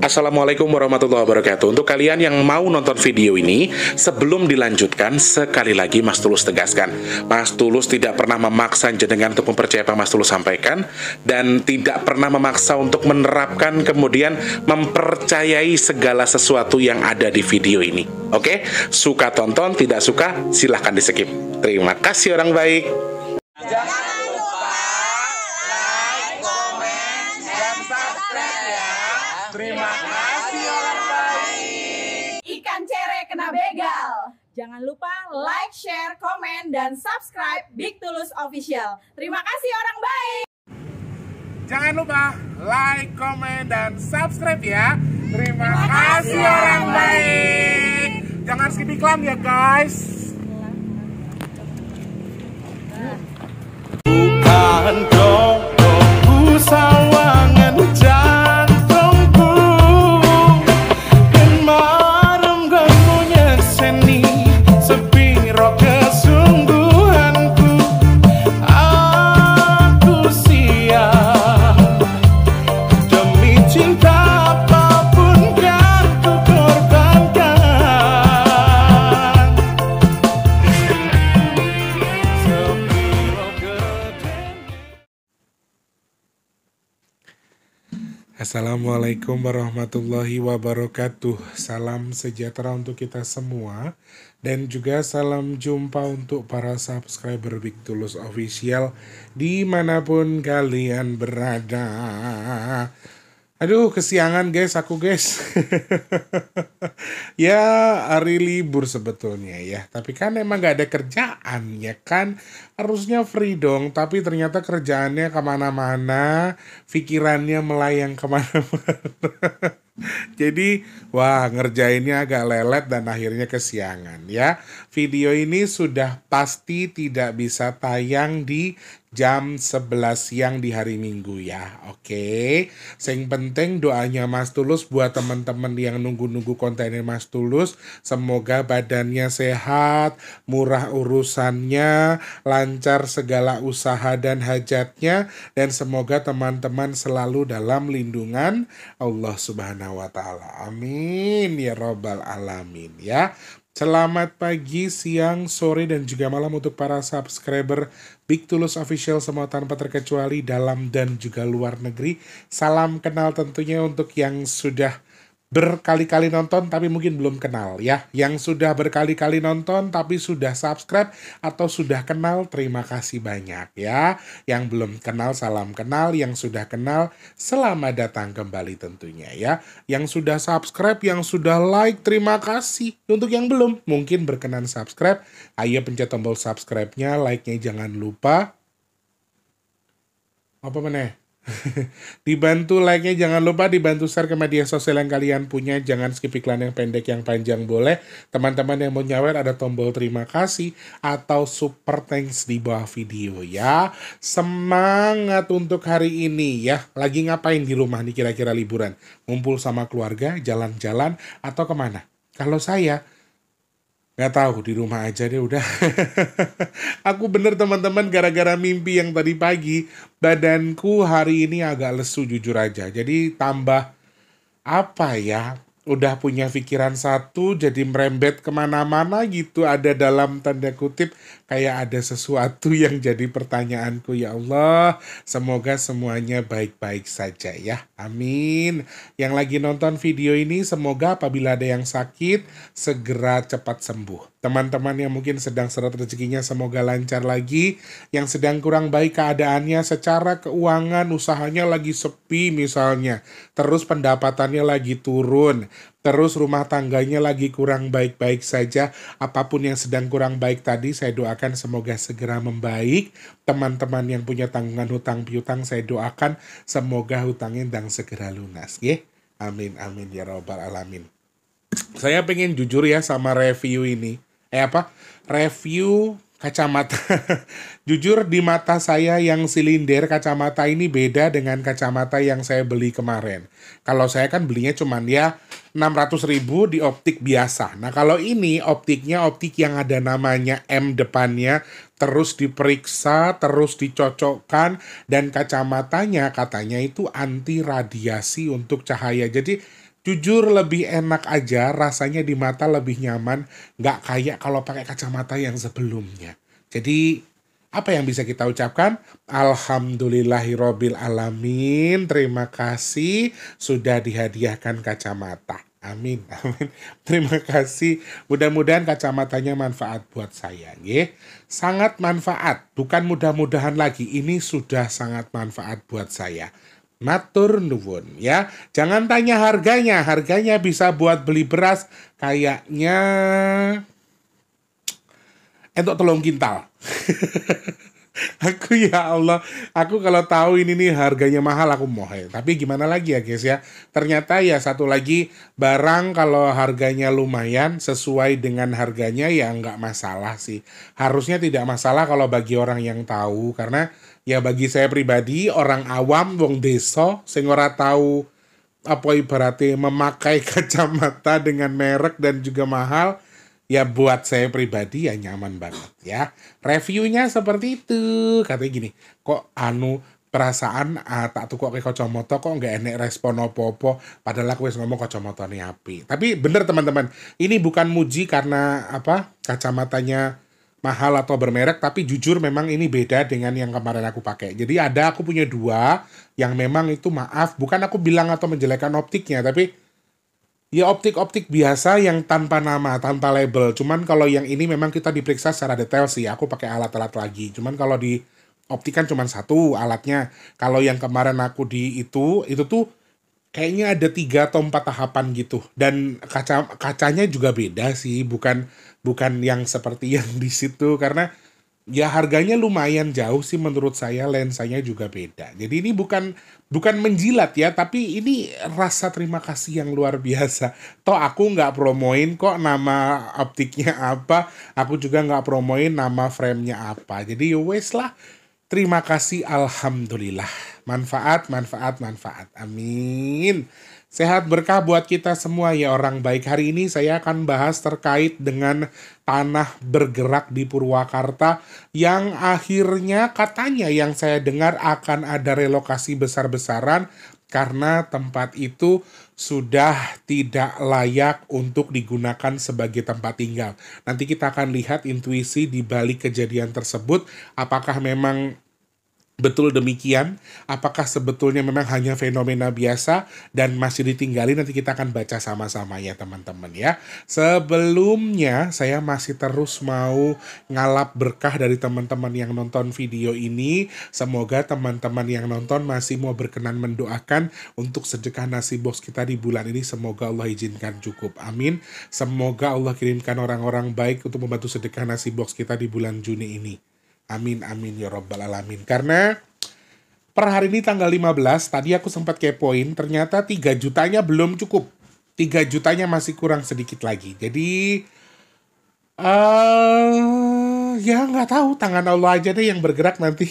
Assalamualaikum warahmatullahi wabarakatuh. Untuk kalian yang mau nonton video ini, sebelum dilanjutkan, sekali lagi Mas Tulus tegaskan, Mas Tulus tidak pernah memaksa jenengan untuk mempercayai apa Mas Tulus sampaikan, dan tidak pernah memaksa untuk menerapkan kemudian mempercayai segala sesuatu yang ada di video ini. Oke? Suka tonton, tidak suka silahkan di skip. Terima kasih orang baik. Jangan lupa like, komen, dan subscribe ya. Terima kasih orang baik. Ikan cere kena begal. Jangan lupa like, share, komen, dan subscribe Big Tulus Official. Terima kasih orang baik. Jangan lupa like, komen, dan subscribe ya. Terima kasih orang baik. Jangan skip iklan ya guys. Bukan dong sawangan jantungku, dan marem gamunya seni sepiro kesungguhanku. Aku siap demi cinta apapun kan ku korbankan. Sepiro gede. Assalamualaikum warahmatullahi wabarakatuh. Salam sejahtera untuk kita semua, dan juga salam jumpa untuk para subscriber Big Tulus Official dimanapun kalian berada. Aduh, kesiangan guys, aku guys. Ya, hari libur sebetulnya ya. Tapi kan emang gak ada kerjaan ya kan. Harusnya free dong, tapi ternyata kerjaannya kemana-mana. Pikirannya melayang kemana-mana. Jadi, wah, ngerjainnya agak lelet dan akhirnya kesiangan ya. Video ini sudah pasti tidak bisa tayang di jam 11 siang di hari Minggu ya. Oke. Yang penting doanya Mas Tulus buat teman-teman yang nunggu-nunggu kontennya Mas Tulus. Semoga badannya sehat, murah urusannya, lancar segala usaha dan hajatnya, dan semoga teman-teman selalu dalam lindungan Allah Subhanahu wa taala. Amin ya robbal alamin ya. Selamat pagi, siang, sore, dan juga malam untuk para subscriber Big Tulus Official semua tanpa terkecuali dalam dan juga luar negeri. Salam kenal tentunya untuk yang sudah berkali-kali nonton tapi mungkin belum kenal ya. Yang sudah berkali-kali nonton tapi sudah subscribe atau sudah kenal, terima kasih banyak ya. Yang belum kenal, salam kenal. Yang sudah kenal, selamat datang kembali tentunya ya. Yang sudah subscribe, yang sudah like, terima kasih. Untuk yang belum, mungkin berkenan subscribe, ayo pencet tombol subscribe-nya, like-nya jangan lupa. Apa meneh? Dibantu like-nya, jangan lupa dibantu share ke media sosial yang kalian punya. Jangan skip iklan yang pendek, yang panjang boleh. Teman-teman yang mau nyawer ada tombol terima kasih atau super thanks di bawah video ya. Semangat untuk hari ini ya. Lagi ngapain di rumah nih kira-kira liburan? Ngumpul sama keluarga, jalan-jalan, atau kemana? Kalau saya nggak tahu, di rumah aja deh udah. Aku bener teman-teman, gara-gara mimpi yang tadi pagi, badanku hari ini agak lesu jujur aja. Jadi tambah apa ya, udah punya pikiran satu jadi merembet kemana-mana gitu. Ada dalam tanda kutip kayak ada sesuatu yang jadi pertanyaanku. Ya Allah, semoga semuanya baik-baik saja ya, amin. Yang lagi nonton video ini, semoga apabila ada yang sakit segera cepat sembuh. Teman-teman yang mungkin sedang seret rezekinya semoga lancar lagi. Yang sedang kurang baik keadaannya secara keuangan, usahanya lagi sepi misalnya, terus pendapatannya lagi turun, terus rumah tangganya lagi kurang baik-baik saja. Apapun yang sedang kurang baik tadi, saya doakan semoga segera membaik. Teman-teman yang punya tanggungan hutang piutang, saya doakan semoga hutangnya dan segera lunas ya. Amin amin ya robbal alamin. Saya pengen jujur ya sama review ini. Review kacamata. Jujur di mata saya yang silinder kacamata ini beda dengan kacamata yang saya beli kemarin. Kalau saya kan belinya cuman ya 600.000 di optik biasa. Nah kalau ini optiknya optik yang ada namanya M depannya, terus diperiksa, terus dicocokkan, dan kacamatanya katanya itu anti radiasi untuk cahaya. Jadi Jujur lebih enak aja, rasanya di mata lebih nyaman, nggak kayak kalau pakai kacamata yang sebelumnya. Jadi, apa yang bisa kita ucapkan? Alhamdulillahirobbil alamin. Terima kasih sudah dihadiahkan kacamata. Amin, amin. Terima kasih. Mudah-mudahan kacamatanya manfaat buat saya, nggih. Sangat manfaat, bukan mudah-mudahan lagi. Ini sudah sangat manfaat buat saya. Matur nuwun ya. Jangan tanya harganya. Harganya bisa buat beli beras kayaknya entuk 3 kintal. Aku ya Allah, aku kalau tahu ini nih harganya mahal aku mohe. Tapi gimana lagi ya guys ya. Ternyata ya satu lagi barang kalau harganya lumayan sesuai dengan harganya ya nggak masalah sih. Harusnya tidak masalah kalau bagi orang yang tahu karena ya bagi saya pribadi orang awam wong desa sing ora tahu apa ibaratnya memakai kacamata dengan merek dan juga mahal. Ya buat saya pribadi ya nyaman banget ya. Reviewnya seperti itu. Katanya gini, kok perasaan tak tuku ke kacamata kok nggak enek respon apa-apa. Padahal aku wis ngomong kacamata ini api. Tapi bener teman-teman, ini bukan muji karena kacamatanya mahal atau bermerek, tapi jujur memang ini beda dengan yang kemarin aku pakai. Jadi aku punya 2 yang memang itu maaf, bukan aku bilang atau menjelekkan optiknya, tapi ya optik-optik biasa yang tanpa nama, tanpa label. Cuman kalau yang ini memang kita diperiksa secara detail sih. Aku pakai alat-alat lagi. Cuman kalau di optik kan cuma 1 alatnya. Kalau yang kemarin aku di itu tuh kayaknya ada 3 atau 4 tahapan gitu. Dan kacanya juga beda sih. Bukan yang seperti yang di situ. Karena ya harganya lumayan jauh sih menurut saya, lensanya juga beda. Jadi ini bukan menjilat ya, tapi ini rasa terima kasih yang luar biasa. Toh aku nggak promoin kok nama optiknya apa, aku juga nggak promoin nama framenya apa. Jadi wes lah, terima kasih, alhamdulillah. Manfaat, manfaat, manfaat. Amin. Sehat berkah buat kita semua ya orang baik. Hari ini saya akan bahas terkait dengan tanah bergerak di Purwakarta yang akhirnya katanya yang saya dengar akan ada relokasi besar-besaran karena tempat itu sudah tidak layak untuk digunakan sebagai tempat tinggal. Nanti kita akan lihat intuisi di balik kejadian tersebut, apakah memang betul demikian? Apakah sebetulnya memang hanya fenomena biasa dan masih ditinggali? Nanti kita akan baca sama-sama ya teman-teman ya. Sebelumnya saya masih terus mau ngalap berkah dari teman-teman yang nonton video ini. Semoga teman-teman yang nonton masih mau berkenan mendoakan untuk sedekah nasi box kita di bulan ini. Semoga Allah izinkan cukup. Amin. Semoga Allah kirimkan orang-orang baik untuk membantu sedekah nasi box kita di bulan Juni ini. Amin, amin, ya Rabbal Alamin. Karena per hari ini tanggal 15, tadi aku sempat kepoin, ternyata 3 jutanya belum cukup. 3 jutanya masih kurang sedikit lagi. Jadi, ya nggak tahu, tangan Allah aja deh yang bergerak nanti.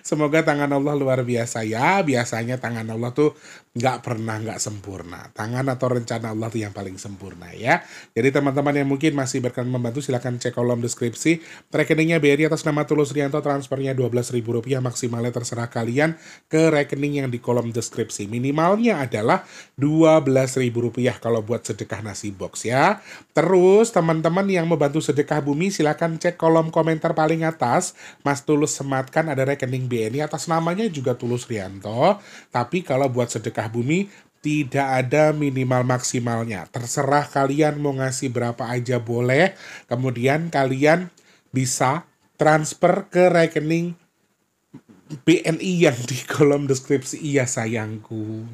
Semoga tangan Allah luar biasa ya. Biasanya tangan Allah tuh nggak pernah nggak sempurna. Tangan atau rencana Allah tuh yang paling sempurna ya. Jadi teman-teman yang mungkin masih berkenan membantu silahkan cek kolom deskripsi. Rekeningnya BRI atas nama Tulus Rianto, transfernya Rp12.000, maksimalnya terserah kalian ke rekening yang di kolom deskripsi. Minimalnya adalah Rp12.000 kalau buat sedekah nasi box ya. Terus teman-teman yang membantu sedekah bumi silahkan cek kolom komentar paling atas. Mas Tulus sematkan ada rekening BNI atas namanya juga Tulus Rianto. Tapi kalau buat sedekah bumi tidak ada minimal maksimalnya. Terserah kalian mau ngasih berapa aja boleh. Kemudian kalian bisa transfer ke rekening BNI yang di kolom deskripsi. Iya sayangku.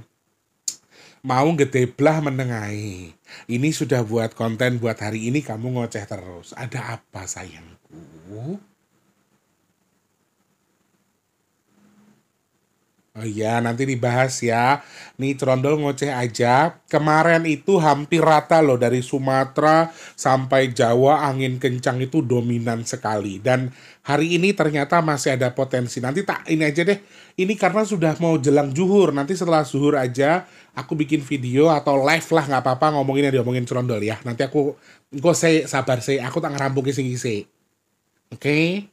Mau gede belah menengahi. Ini sudah buat konten buat hari ini kamu ngoceh terus. Ada apa sayangku? Oh iya, nanti dibahas ya. Nih Trondol ngoceh aja. Kemarin itu hampir rata loh, dari Sumatera sampai Jawa angin kencang itu dominan sekali. Dan hari ini ternyata masih ada potensi. Nanti ini aja deh. Ini karena sudah mau jelang zuhur. Nanti setelah zuhur aja aku bikin video atau live lah, nggak apa-apa, ngomongin yang diomongin Trondol ya. Nanti aku sabar aku tak ngerampung isi. Oke?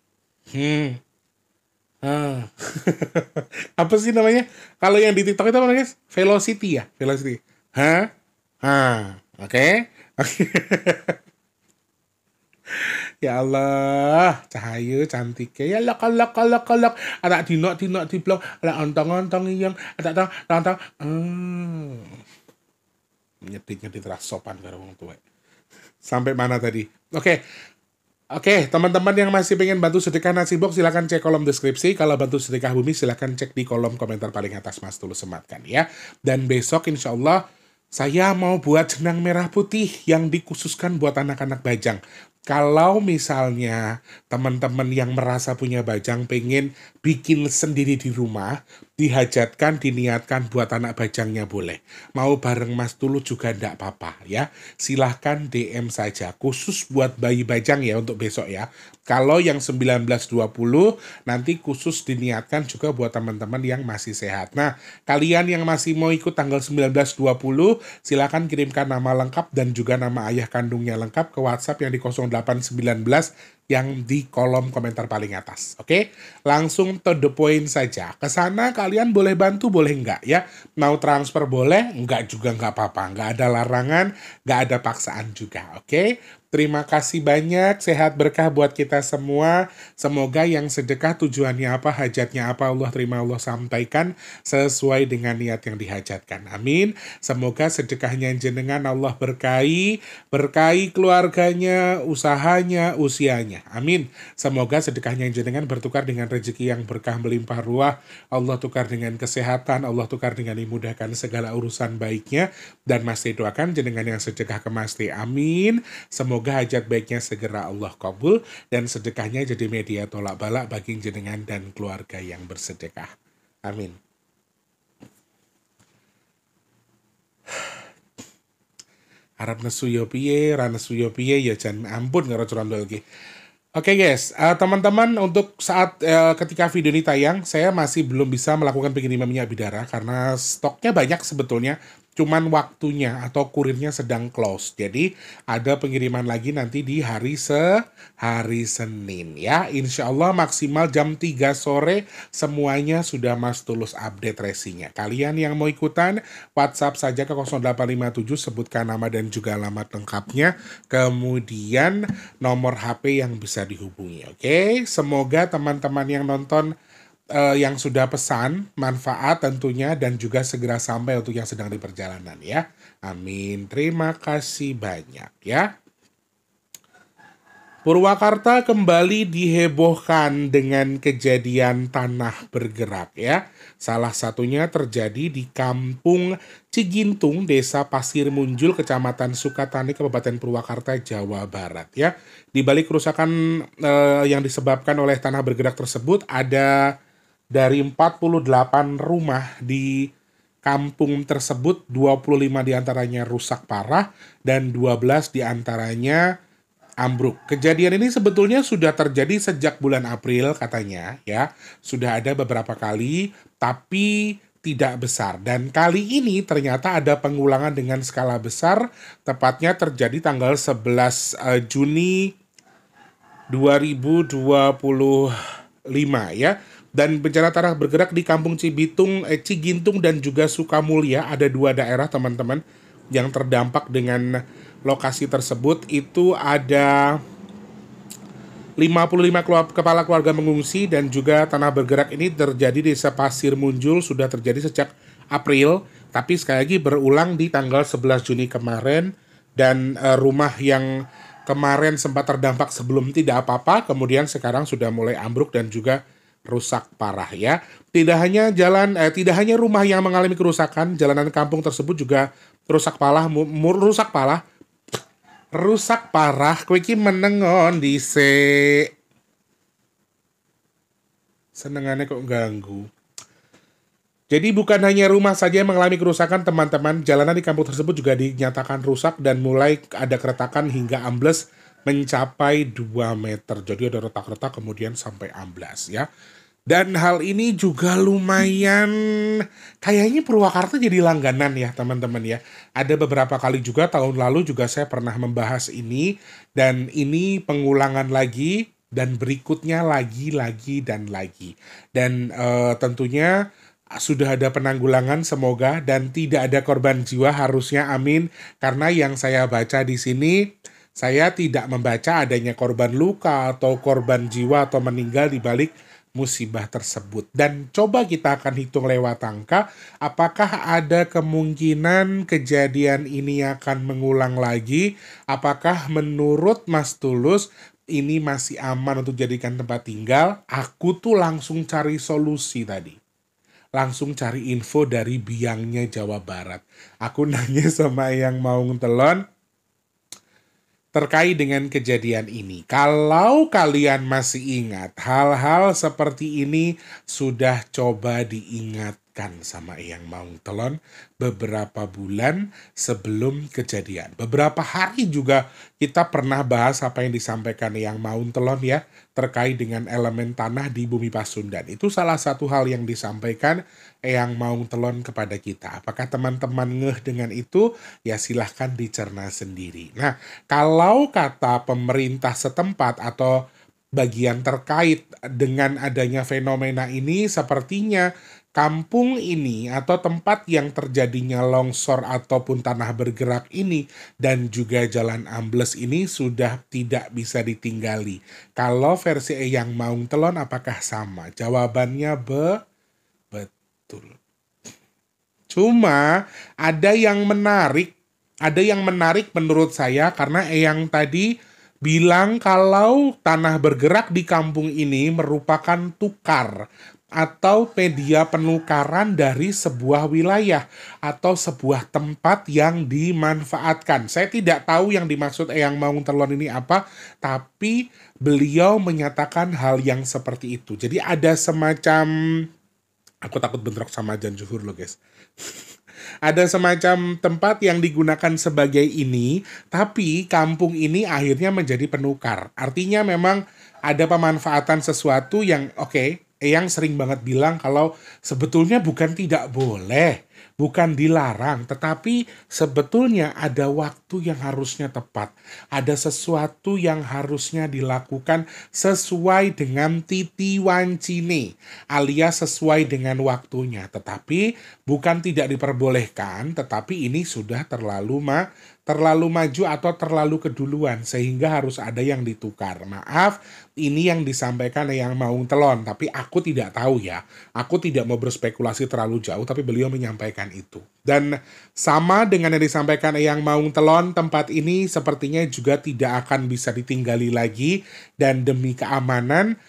Apa sih namanya? Kalau yang di TikTok itu apa guys? Velocity ya? Velocity. Hah? Oke. Ya Allah, Cahayu cantiknya ya lok. Ada dinok di blog, ada ontong yang ada tong. Nyedit ras sopan karo wong tuwek. Sampai mana tadi? Oke, teman-teman yang masih pengen bantu sedekah nasi box silahkan cek kolom deskripsi. Kalau bantu sedekah bumi silahkan cek di kolom komentar paling atas, Mas Tulus sematkan ya. Dan besok insya Allah saya mau buat jenang merah putih yang dikhususkan buat anak-anak Bajang. Kalau misalnya teman-teman yang merasa punya Bajang pengen bikin sendiri di rumah, dihajatkan, diniatkan buat anak Bajangnya boleh. Mau bareng Mas Tulus juga enggak apa-apa ya. Silahkan DM saja, khusus buat bayi Bajang ya untuk besok ya. Kalau yang 19-20 nanti khusus diniatkan juga buat teman-teman yang masih sehat. Nah, kalian yang masih mau ikut tanggal 19-20, silahkan kirimkan nama lengkap dan juga nama ayah kandungnya lengkap ke WhatsApp yang di 0819 yang di kolom komentar paling atas. Oke, langsung to the point saja. Ke sana kalian boleh bantu, boleh enggak ya. Mau transfer boleh, enggak juga enggak apa-apa. Enggak ada larangan, enggak ada paksaan juga. Oke, terima kasih banyak. Sehat berkah buat kita semua. Semoga yang sedekah tujuannya apa, hajatnya apa, Allah terima, Allah sampaikan sesuai dengan niat yang dihajatkan. Amin. Semoga sedekahnya jenengan Allah berkahi keluarganya, usahanya, usianya. Amin. Semoga sedekahnya jenengan bertukar dengan rezeki yang berkah melimpah ruah. Allah tukar dengan kesehatan, Allah tukar dengan dimudahkan segala urusan baiknya. Dan Mas Teh doakan jenengan yang sedekah ke Mas Teh. Amin. Semoga hajat baiknya segera Allah kabul dan sedekahnya jadi media tolak balak bagi jenengan dan keluarga yang bersedekah. Amin. Harap nesuyo piye, ra nesuyo piye ya jan ampun karo curandol iki. Oke guys, teman-teman untuk saat ketika video ini tayang, saya masih belum bisa melakukan pengiriman minyak bidara karena stoknya banyak sebetulnya, cuman waktunya atau kurirnya sedang close. Jadi ada pengiriman lagi nanti di hari Senin ya. Insya Allah maksimal jam 3 sore semuanya sudah Mas Tulus update resinya. Kalian yang mau ikutan, WhatsApp saja ke 0857, sebutkan nama dan juga alamat lengkapnya. Kemudian nomor HP yang bisa dihubungi. Oke, semoga teman-teman yang nonton yang sudah pesan manfaat tentunya dan juga segera sampai untuk yang sedang di perjalanan ya. Amin. Terima kasih banyak ya. Purwakarta kembali dihebohkan dengan kejadian tanah bergerak ya. Salah satunya terjadi di Kampung Cigintung, Desa Pasir Munjul, Kecamatan Sukatani, Kabupaten Purwakarta, Jawa Barat ya. Di balik kerusakan yang disebabkan oleh tanah bergerak tersebut ada dari 48 rumah di kampung tersebut, 25 diantaranya rusak parah dan 12 diantaranya ambruk. Kejadian ini sebetulnya sudah terjadi sejak bulan April katanya ya. Sudah ada beberapa kali tapi tidak besar. Dan kali ini ternyata ada pengulangan dengan skala besar, tepatnya terjadi tanggal 11 Juni 2025 ya. Dan bencana tanah bergerak di Kampung Cigintung dan juga Sukamulya, ada 2 daerah teman-teman yang terdampak dengan lokasi tersebut. Itu ada 55 kepala keluarga mengungsi dan juga tanah bergerak ini terjadi di Desa Pasir Munjul, sudah terjadi sejak April, tapi sekali lagi berulang di tanggal 11 Juni kemarin. Dan rumah yang kemarin sempat terdampak sebelum tidak apa-apa, kemudian sekarang sudah mulai ambruk dan juga rusak parah ya. Tidak hanya rumah yang mengalami kerusakan, jalanan kampung tersebut juga rusak parah. Kowe iki menengon dhisik. Senengane kok ganggu. Jadi bukan hanya rumah saja yang mengalami kerusakan teman-teman, jalanan di kampung tersebut juga dinyatakan rusak dan mulai ada keretakan hingga ambles mencapai 2 meter. Jadi ada retak-retak kemudian sampai amblas ya. Dan hal ini juga lumayan, kayaknya Purwakarta jadi langganan ya teman-teman ya. Ada beberapa kali juga, tahun lalu juga saya pernah membahas ini. Dan ini pengulangan lagi dan berikutnya lagi dan lagi. Dan tentunya sudah ada penanggulangan semoga dan tidak ada korban jiwa, harusnya amin. Karena yang saya baca di sini, saya tidak membaca adanya korban luka atau korban jiwa atau meninggal di balik musibah tersebut. Dan coba kita akan hitung lewat angka, apakah ada kemungkinan kejadian ini akan mengulang lagi? Apakah menurut Mas Tulus ini masih aman untuk jadikan tempat tinggal? Aku tuh langsung cari solusi tadi. Langsung cari info dari biangnya Jawa Barat. Aku nanya sama Eyang Maung Telon terkait dengan kejadian ini. Kalau kalian masih ingat, hal-hal seperti ini sudah coba diingatkan sama Eyang Maung Telon beberapa bulan sebelum kejadian. Beberapa hari juga kita pernah bahas apa yang disampaikan Eyang Maung Telon ya, terkait dengan elemen tanah di bumi Pasundan. Itu salah satu hal yang disampaikan Eyang Maung Telon kepada kita. Apakah teman-teman ngeh dengan itu? Ya silahkan dicerna sendiri. Nah, kalau kata pemerintah setempat atau bagian terkait dengan adanya fenomena ini, sepertinya kampung ini atau tempat yang terjadinya longsor ataupun tanah bergerak ini dan juga jalan ambles ini sudah tidak bisa ditinggali. Kalau versi Eyang Maung Telon apakah sama? Jawabannya betul. Cuma ada yang menarik menurut saya karena Eyang tadi bilang kalau tanah bergerak di kampung ini merupakan tukar atau media penukaran dari sebuah wilayah atau sebuah tempat yang dimanfaatkan. Saya tidak tahu yang dimaksud Eyang Maung Telon ini apa, tapi beliau menyatakan hal yang seperti itu. Jadi ada semacam, aku takut bentrok sama Jan Juhur loh guys. Ada semacam tempat yang digunakan sebagai ini, tapi kampung ini akhirnya menjadi penukar. Artinya memang ada pemanfaatan sesuatu yang oke. Eyang sering banget bilang kalau sebetulnya bukan tidak boleh, bukan dilarang, tetapi sebetulnya ada waktu yang harusnya tepat. Ada sesuatu yang harusnya dilakukan sesuai dengan titi wancine, alias sesuai dengan waktunya. Tetapi bukan tidak diperbolehkan, tetapi ini sudah terlalu maju atau terlalu keduluan sehingga harus ada yang ditukar. Maaf, ini yang disampaikan Eyang Maung Telon, tapi aku tidak tahu ya. Aku tidak mau berspekulasi terlalu jauh, tapi beliau menyampaikan itu. Dan sama dengan yang disampaikan Eyang Maung Telon, tempat ini sepertinya juga tidak akan bisa ditinggali lagi dan demi keamanan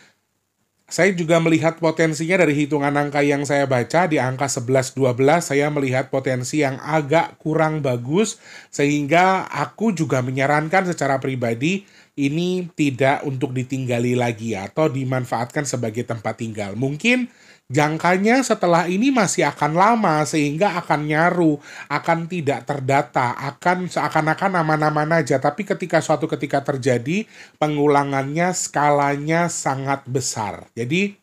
saya juga melihat potensinya dari hitungan angka yang saya baca di angka 11-12 saya melihat potensi yang agak kurang bagus sehingga aku juga menyarankan secara pribadi ini tidak untuk ditinggali lagi atau dimanfaatkan sebagai tempat tinggal. Mungkin jangkanya setelah ini masih akan lama sehingga akan nyaru, akan tidak terdata, akan seakan-akan aman-aman aja. Tapi suatu ketika terjadi, pengulangannya skalanya sangat besar. Jadi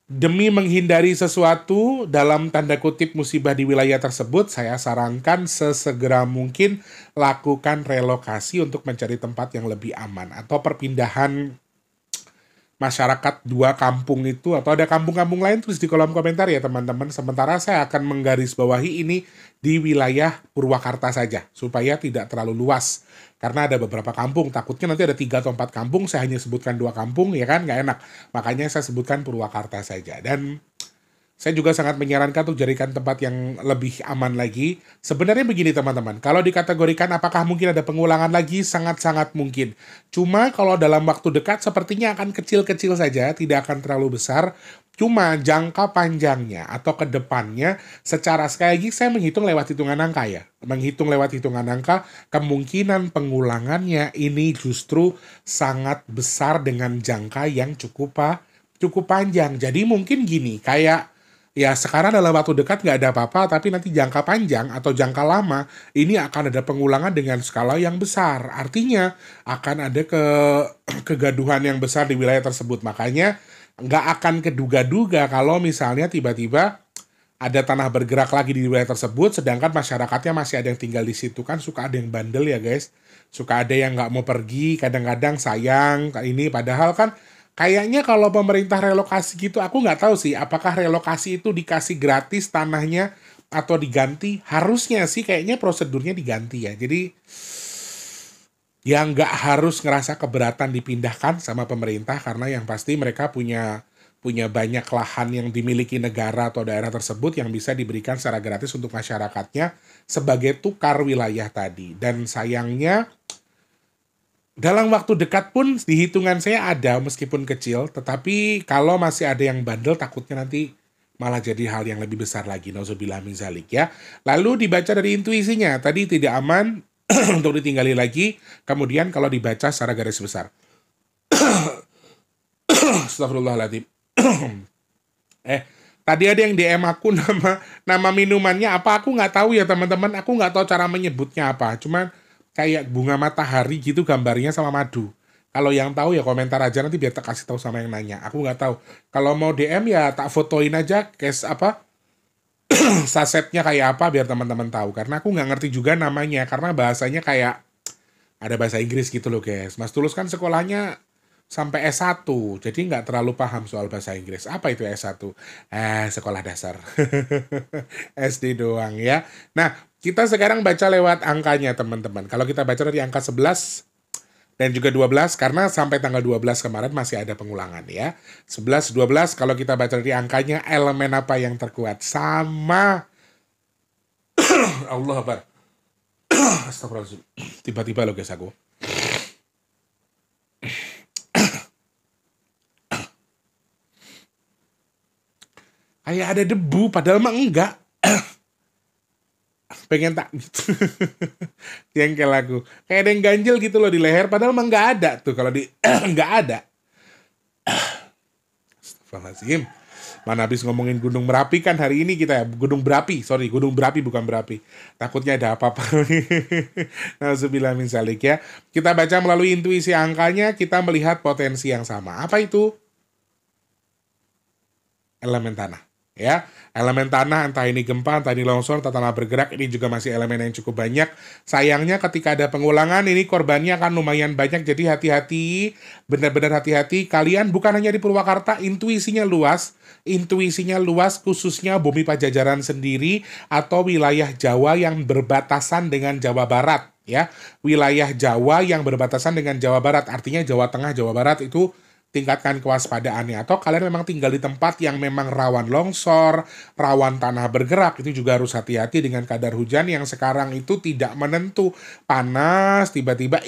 demi menghindari sesuatu dalam tanda kutip musibah di wilayah tersebut, saya sarankan sesegera mungkin lakukan relokasi untuk mencari tempat yang lebih aman atau perpindahan masyarakat dua kampung itu atau ada kampung-kampung lain tulis di kolom komentar ya teman-teman. Sementara saya akan menggarisbawahi ini di wilayah Purwakarta saja supaya tidak terlalu luas. Karena ada beberapa kampung, takutnya nanti ada 3 atau 4 kampung, saya hanya sebutkan 2 kampung ya kan, nggak enak. Makanya saya sebutkan Purwakarta saja. Dan saya juga sangat menyarankan untuk jadikan tempat yang lebih aman lagi. Sebenarnya begini teman-teman, kalau dikategorikan apakah mungkin ada pengulangan lagi, sangat-sangat mungkin. Cuma kalau dalam waktu dekat sepertinya akan kecil-kecil saja, tidak akan terlalu besar. Cuma jangka panjangnya atau ke depannya secara sekali lagi saya menghitung lewat hitungan angka ya. Menghitung lewat hitungan angka, kemungkinan pengulangannya ini justru sangat besar dengan jangka yang cukup panjang. Jadi mungkin gini, kayak ya sekarang dalam waktu dekat nggak ada apa-apa, tapi nanti jangka panjang atau jangka lama ini akan ada pengulangan dengan skala yang besar. Artinya akan ada kegaduhan yang besar di wilayah tersebut. Makanya nggak akan keduga-duga kalau misalnya tiba-tiba ada tanah bergerak lagi di wilayah tersebut, sedangkan masyarakatnya masih ada yang tinggal di situ. Kan suka ada yang bandel ya guys, suka ada yang nggak mau pergi, kadang-kadang sayang ini, padahal kan Kayaknya kalau pemerintah relokasi gitu, aku nggak tahu sih apakah relokasi itu dikasih gratis tanahnya atau diganti. Harusnya sih kayaknya prosedurnya diganti ya. Jadi ya nggak harus ngerasa keberatan dipindahkan sama pemerintah karena yang pasti mereka punya banyak lahan yang dimiliki negara atau daerah tersebut yang bisa diberikan secara gratis untuk masyarakatnya sebagai tukar wilayah tadi. Dan sayangnya dalam waktu dekat pun di hitungan saya ada meskipun kecil, tetapi kalau masih ada yang bandel takutnya nanti malah jadi hal yang lebih besar lagi. Nauzubillah min zalik ya. Lalu dibaca dari intuisinya, tadi tidak aman untuk ditinggali lagi, kemudian kalau dibaca secara garis besar. Astagfirullahaladzim. Tadi ada yang DM aku nama minumannya apa, aku nggak tahu ya teman-teman, aku nggak tahu cara menyebutnya apa, cuman kayak bunga matahari gitu gambarnya sama madu. Kalau yang tahu ya komentar aja nanti biar tak kasih tahu sama yang nanya. Aku nggak tahu. Kalau mau DM ya tak fotoin aja guys apa sasetnya kayak apa biar teman-teman tahu. Karena aku nggak ngerti juga namanya karena bahasanya kayak ada bahasa Inggris gitu loh guys. Mas Tulus kan sekolahnya sampai S1, jadi nggak terlalu paham soal bahasa Inggris. Apa itu S1? Sekolah dasar. SD doang ya. Nah, kita sekarang baca lewat angkanya teman-teman. Kalau kita baca dari angka 11 dan juga 12, karena sampai tanggal 12 kemarin masih ada pengulangan ya. 11, 12, kalau kita baca dari angkanya, elemen apa yang terkuat? Sama. Allah Akbar. Astagfirullahaladzim. Tiba-tiba loh guys aku. Kayak ada debu, padahal mah enggak. Pengen tak gitu. Jengkel aku. Kayak ada yang ganjel gitu loh di leher, padahal mah enggak ada tuh. Kalau di enggak ada. Astagfirullahaladzim. Mana habis ngomongin Gunung Merapi kan hari ini kita ya. Gunung Berapi, Gunung Berapi bukan Berapi. Takutnya ada apa-apa. Nauzubillah min zalik ya. Kita baca melalui intuisi angkanya, kita melihat potensi yang sama. Apa itu? Elemen tanah. Ya, elemen tanah entah ini gempa, entah ini longsor, entah tanah bergerak, ini juga masih elemen yang cukup banyak. Sayangnya ketika ada pengulangan ini korbannya akan lumayan banyak, jadi hati-hati, benar-benar hati-hati. Kalian bukan hanya di Purwakarta, intuisinya luas khususnya Bumi Pajajaran sendiri atau wilayah Jawa yang berbatasan dengan Jawa Barat. Ya, wilayah Jawa yang berbatasan dengan Jawa Barat, artinya Jawa Tengah, Jawa Barat itu tingkatkan kewaspadaannya. Atau kalian memang tinggal di tempat yang memang rawan longsor, rawan tanah bergerak, itu juga harus hati-hati dengan kadar hujan yang sekarang itu tidak menentu. Panas, tiba-tiba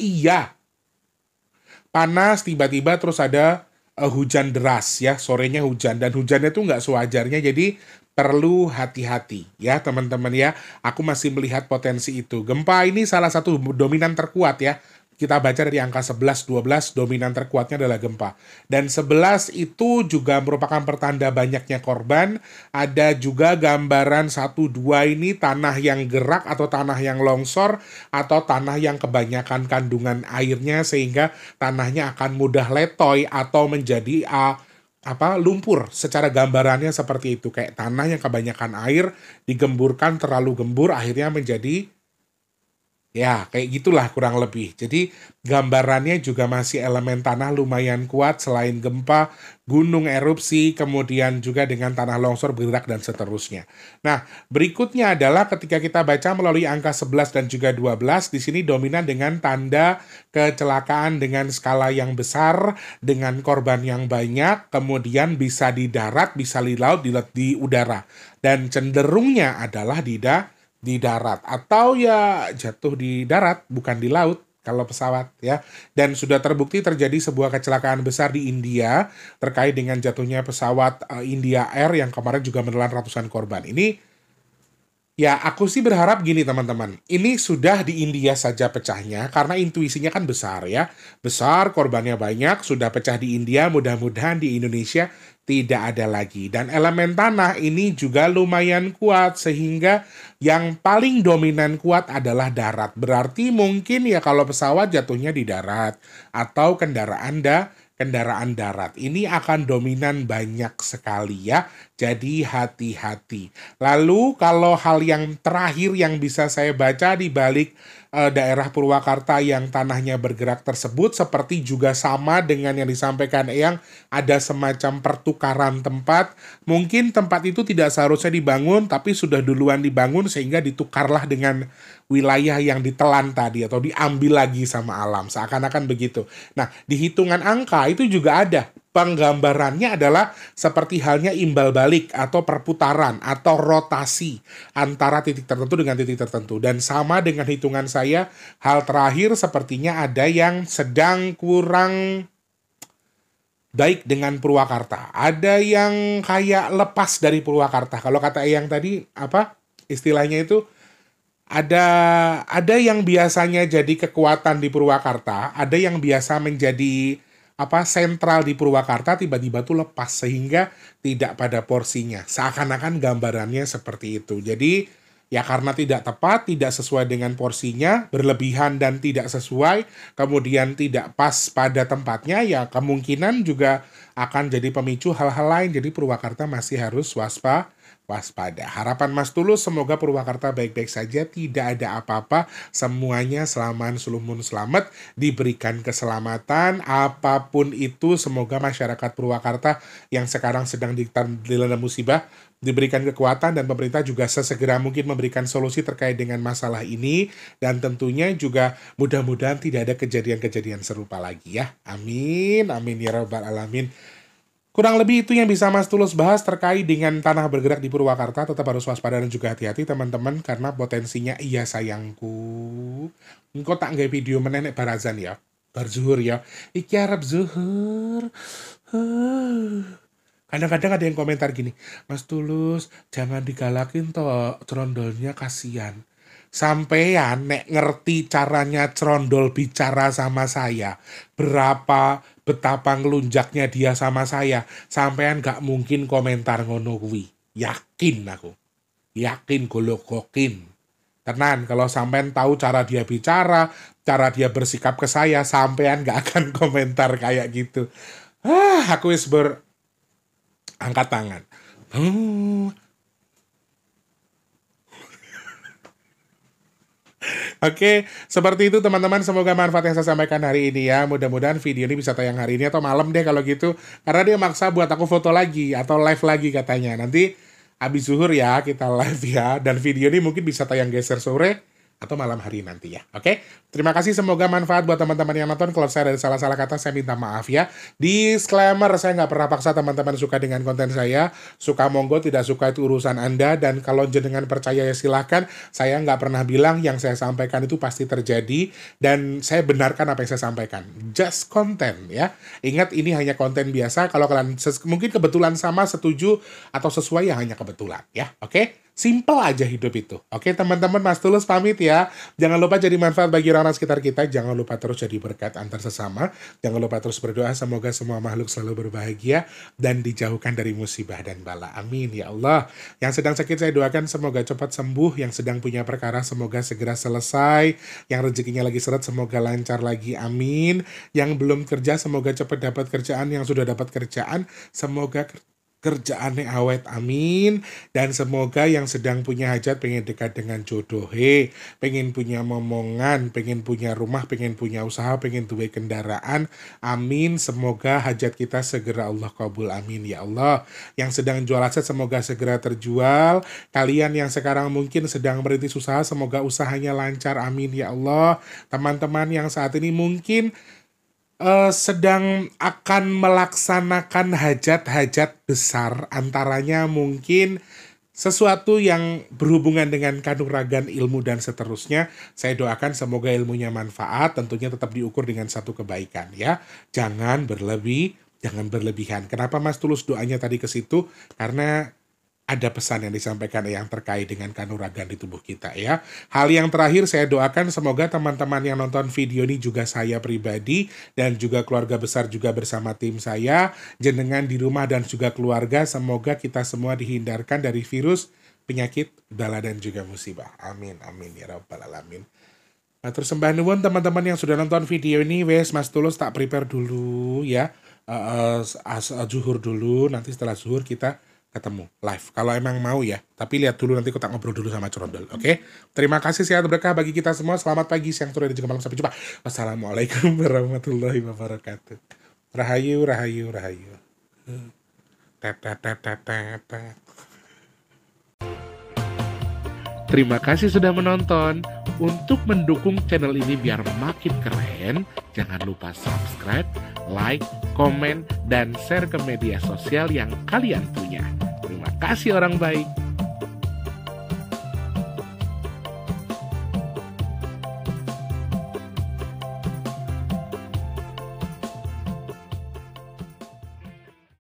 panas, tiba-tiba terus ada hujan deras ya, sorenya hujan, dan hujannya tuh nggak sewajarnya, jadi perlu hati-hati ya teman-teman ya. Aku masih melihat potensi itu. Gempa ini salah satu dominan terkuat ya. Kita baca dari angka 11, 12, dominan terkuatnya adalah gempa. Dan 11 itu juga merupakan pertanda banyaknya korban. Ada juga gambaran 1, 2 ini tanah yang gerak atau tanah yang longsor atau tanah yang kebanyakan kandungan airnya sehingga tanahnya akan mudah letoy atau menjadi lumpur. Secara gambarannya seperti itu. Kayak tanah yang kebanyakan air digemburkan terlalu gembur akhirnya menjadi ya, kayak gitulah kurang lebih. Jadi gambarannya juga masih elemen tanah lumayan kuat selain gempa, gunung erupsi, kemudian juga dengan tanah longsor bergerak dan seterusnya. Nah, berikutnya adalah ketika kita baca melalui angka 11 dan juga 12, di sini dominan dengan tanda kecelakaan dengan skala yang besar, dengan korban yang banyak, kemudian bisa di darat, bisa di laut, di udara. Dan cenderungnya adalah di darat atau ya jatuh di darat bukan di laut kalau pesawat ya. Dan sudah terbukti terjadi sebuah kecelakaan besar di India terkait dengan jatuhnya pesawat India Air yang kemarin juga menelan ratusan korban. Ini ya aku sih berharap gini teman-teman, ini sudah di India saja pecahnya karena intuisinya kan besar ya, besar korbannya banyak, sudah pecah di India, mudah-mudahan di Indonesia tidak ada lagi. Dan elemen tanah ini juga lumayan kuat sehingga yang paling dominan kuat adalah darat. Berarti mungkin ya kalau pesawat jatuhnya di darat atau kendaraan kendaraan darat. Ini akan dominan banyak sekali ya. Jadi hati-hati. Lalu kalau hal yang terakhir yang bisa saya baca di balik daerah Purwakarta yang tanahnya bergerak tersebut, seperti juga sama dengan yang disampaikan Eyang, ada semacam pertukaran tempat. Mungkin tempat itu tidak seharusnya dibangun, tapi sudah duluan dibangun sehingga ditukarlah dengan wilayah yang ditelan tadi atau diambil lagi sama alam. Seakan-akan begitu. Nah, di hitungan angka itu juga ada. Penggambarannya adalah seperti halnya imbal balik atau perputaran atau rotasi antara titik tertentu dengan titik tertentu. Dan sama dengan hitungan saya, hal terakhir sepertinya ada yang sedang kurang baik dengan Purwakarta. Ada yang kayak lepas dari Purwakarta. Kalau kata Eyang tadi, apa istilahnya itu, ada yang biasanya jadi kekuatan di Purwakarta, ada yang biasa menjadi sentral di Purwakarta, tiba-tiba tuh lepas sehingga tidak pada porsinya. Seakan-akan gambarannya seperti itu. Jadi ya karena tidak tepat, tidak sesuai dengan porsinya, berlebihan dan tidak sesuai, kemudian tidak pas pada tempatnya, ya kemungkinan juga akan jadi pemicu hal-hal lain. Jadi Purwakarta masih harus waspada. Harapan Mas Tulus semoga Purwakarta baik-baik saja, tidak ada apa-apa, semuanya selamat sulumun selamat, diberikan keselamatan apapun itu. Semoga masyarakat Purwakarta yang sekarang sedang dilanda musibah diberikan kekuatan, dan pemerintah juga sesegera mungkin memberikan solusi terkait dengan masalah ini, dan tentunya juga mudah-mudahan tidak ada kejadian-kejadian serupa lagi ya. Amin, amin ya rabbal alamin. Kurang lebih itu yang bisa Mas Tulus bahas terkait dengan tanah bergerak di Purwakarta. Tetap harus waspada dan juga hati-hati teman-teman, karena potensinya iya sayangku. Engkau tak nggak video menenek barazan ya, barzuhur ya. Iki Arab zuhur. Kadang-kadang ada yang komentar gini, Mas Tulus jangan digalakin toh, cerondolnya kasihan. Sampean nek ngerti caranya cerondol bicara sama saya, betapa ngelunjaknya dia sama saya, sampean gak mungkin komentar ngono kuwi. Yakin aku. Yakin golokokin. Tenan, kalau sampean tahu cara dia bicara, cara dia bersikap ke saya, sampean gak akan komentar kayak gitu. Aku wis angkat tangan. Oke, seperti itu teman-teman. Semoga manfaat yang saya sampaikan hari ini ya. Mudah-mudahan video ini bisa tayang hari ini atau malam deh kalau gitu. Karena dia maksa buat aku foto lagi atau live lagi katanya. Nanti habis zuhur ya kita live ya. Dan video ini mungkin bisa tayang geser sore atau malam hari nanti ya. Oke, terima kasih, semoga manfaat buat teman-teman yang nonton. Kalau saya ada salah-salah kata, saya minta maaf ya. Disclaimer, saya nggak pernah paksa teman-teman suka dengan konten saya. Suka monggo, tidak suka itu urusan Anda. Dan kalau jenengan percaya ya silahkan. Saya nggak pernah bilang yang saya sampaikan itu pasti terjadi. Dan saya benarkan apa yang saya sampaikan. Just konten ya. Ingat, ini hanya konten biasa. Kalau kalian mungkin kebetulan sama, setuju, atau sesuai, ya hanya kebetulan ya. Oke? Simple aja hidup itu. Oke teman-teman, Mas Tulus pamit ya. Jangan lupa jadi manfaat bagi orang-orang sekitar kita. Jangan lupa terus jadi berkat antar sesama. Jangan lupa terus berdoa semoga semua makhluk selalu berbahagia dan dijauhkan dari musibah dan bala. Amin ya Allah. Yang sedang sakit saya doakan semoga cepat sembuh. Yang sedang punya perkara semoga segera selesai. Yang rezekinya lagi seret semoga lancar lagi. Amin. Yang belum kerja semoga cepat dapat kerjaan. Yang sudah dapat kerjaan semoga kerjaannya awet, amin. Dan semoga yang sedang punya hajat, pengen dekat dengan jodoh, pengen punya momongan, pengen punya rumah, pengen punya usaha, pengen duwe kendaraan, amin. Semoga hajat kita segera Allah kabul, amin ya Allah. Yang sedang jual aset semoga segera terjual. Kalian yang sekarang mungkin sedang merintis usaha, semoga usahanya lancar, amin ya Allah. Teman-teman yang saat ini mungkin sedang akan melaksanakan hajat-hajat besar, antaranya mungkin sesuatu yang berhubungan dengan kanuragan ilmu dan seterusnya. Saya doakan semoga ilmunya manfaat, tentunya tetap diukur dengan satu kebaikan ya. Jangan berlebihan. Kenapa Mas Tulus doanya tadi ke situ? Karena ada pesan yang disampaikan yang terkait dengan kanuragan di tubuh kita ya. Hal yang terakhir saya doakan semoga teman-teman yang nonton video ini juga saya pribadi dan juga keluarga besar juga bersama tim saya, jenengan di rumah dan juga keluarga, semoga kita semua dihindarkan dari virus, penyakit, bala dan juga musibah. Amin, amin ya rabbal alamin. Matur sembah nuwun teman-teman yang sudah nonton video ini. Wes Mas Tulus tak prepare dulu ya. zuhur dulu, nanti setelah zuhur kita ketemu live. Kalau emang mau ya, tapi lihat dulu nanti kita ngobrol dulu sama Cerondol, oke? Terima kasih, sehat berkah bagi kita semua. Selamat pagi, siang, sore, dan juga malam. Sampai jumpa. Wassalamualaikum warahmatullahi wabarakatuh. Rahayu, rahayu, rahayu. Tet, tet, tet, tet, tet, tet. Terima kasih sudah menonton. Untuk mendukung channel ini biar makin keren, jangan lupa subscribe, like, komen, dan share ke media sosial yang kalian punya. Terima kasih orang baik.